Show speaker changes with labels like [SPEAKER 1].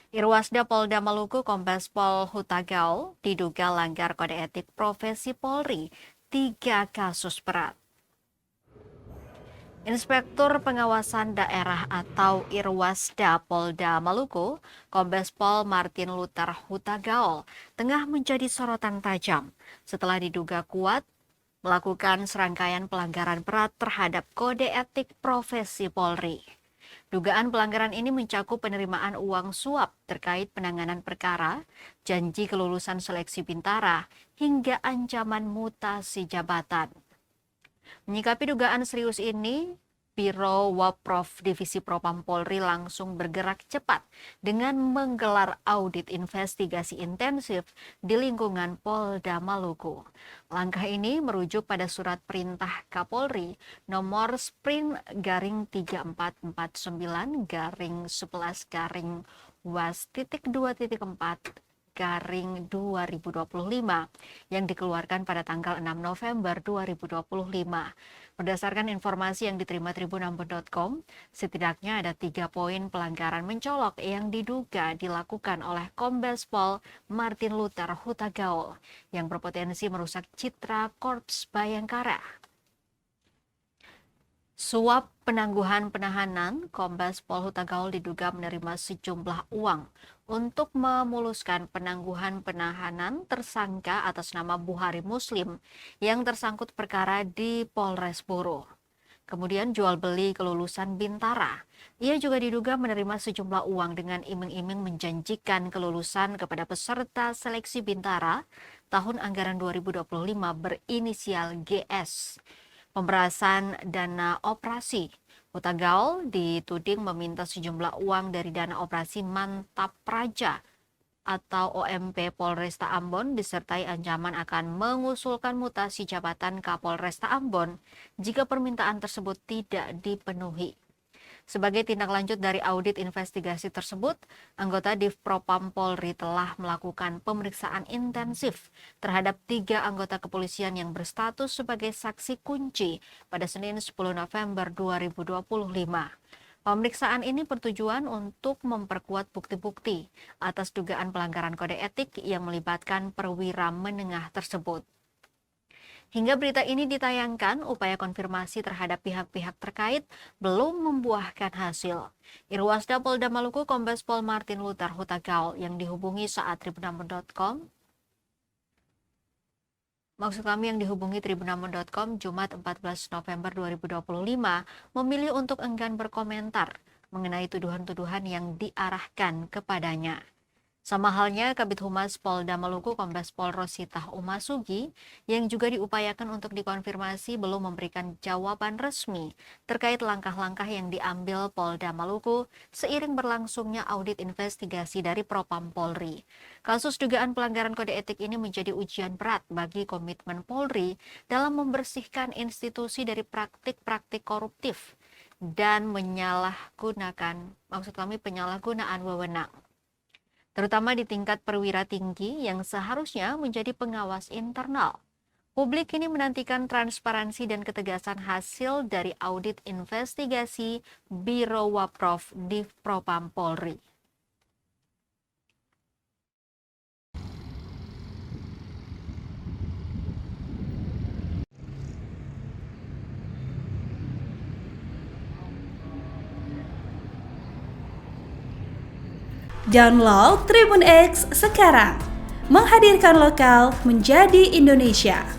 [SPEAKER 1] Irwasda Polda Maluku Kombes Pol Hutagaul diduga langgar kode etik profesi Polri, 3 kasus berat. Inspektur Pengawasan Daerah atau Irwasda Polda Maluku, Kombes Pol Martin Luther Hutagaul, tengah menjadi sorotan tajam setelah diduga kuat melakukan serangkaian pelanggaran berat terhadap kode etik profesi Polri. Dugaan pelanggaran ini mencakup penerimaan uang suap terkait penanganan perkara, janji kelulusan seleksi bintara, hingga ancaman mutasi jabatan. Menyikapi dugaan serius ini, Biro Waprov Divisi Propam Polri langsung bergerak cepat dengan menggelar audit investigasi intensif di lingkungan Polda Maluku. Langkah ini merujuk pada surat perintah Kapolri nomor Sprint garing 3449 garing 11 garing was.2.4 garing 2025 yang dikeluarkan pada tanggal 6 November 2025. Berdasarkan informasi yang diterima tribunambon.com, setidaknya ada 3 poin pelanggaran mencolok yang diduga dilakukan oleh Kombes Pol Martin Luther Hutagaul yang berpotensi merusak citra Korps Bayangkara. Suap penangguhan penahanan, Kombes Pol Hutagaul diduga menerima sejumlah uang untuk memuluskan penangguhan penahanan tersangka atas nama Buhari Muslim yang tersangkut perkara di Polres Buru. Kemudian jual beli kelulusan bintara. Ia juga diduga menerima sejumlah uang dengan iming-iming menjanjikan kelulusan kepada peserta seleksi bintara tahun anggaran 2025 berinisial GS. Pemberasan dana operasi. Hutagaul dituding meminta sejumlah uang dari dana operasi Mantap Praja atau OMP Polresta Ambon disertai ancaman akan mengusulkan mutasi jabatan Kapolresta Ambon jika permintaan tersebut tidak dipenuhi. Sebagai tindak lanjut dari audit investigasi tersebut, anggota Divpropam Polri telah melakukan pemeriksaan intensif terhadap 3 anggota kepolisian yang berstatus sebagai saksi kunci pada Senin 10 November 2025. Pemeriksaan ini bertujuan untuk memperkuat bukti-bukti atas dugaan pelanggaran kode etik yang melibatkan perwira menengah tersebut. Hingga berita ini ditayangkan, upaya konfirmasi terhadap pihak-pihak terkait belum membuahkan hasil. Irwasda Polda Maluku Kombes Pol Martin Luther Hutagaul yang dihubungi saat tribunambon.com Jumat 14 November 2025 memilih untuk enggan berkomentar mengenai tuduhan-tuduhan yang diarahkan kepadanya. Sama halnya Kabid Humas Polda Maluku Kombes Pol Rositah Umasugi yang juga diupayakan untuk dikonfirmasi belum memberikan jawaban resmi terkait langkah-langkah yang diambil Polda Maluku seiring berlangsungnya audit investigasi dari Propam Polri. Kasus dugaan pelanggaran kode etik ini menjadi ujian berat bagi komitmen Polri dalam membersihkan institusi dari praktik-praktik koruptif dan penyalahgunaan wewenang, terutama di tingkat perwira tinggi yang seharusnya menjadi pengawas internal. Publik kini menantikan transparansi dan ketegasan hasil dari audit investigasi Biro Waprov Divpropam Polri.
[SPEAKER 2] Download Tribun X sekarang, menghadirkan lokal menjadi Indonesia.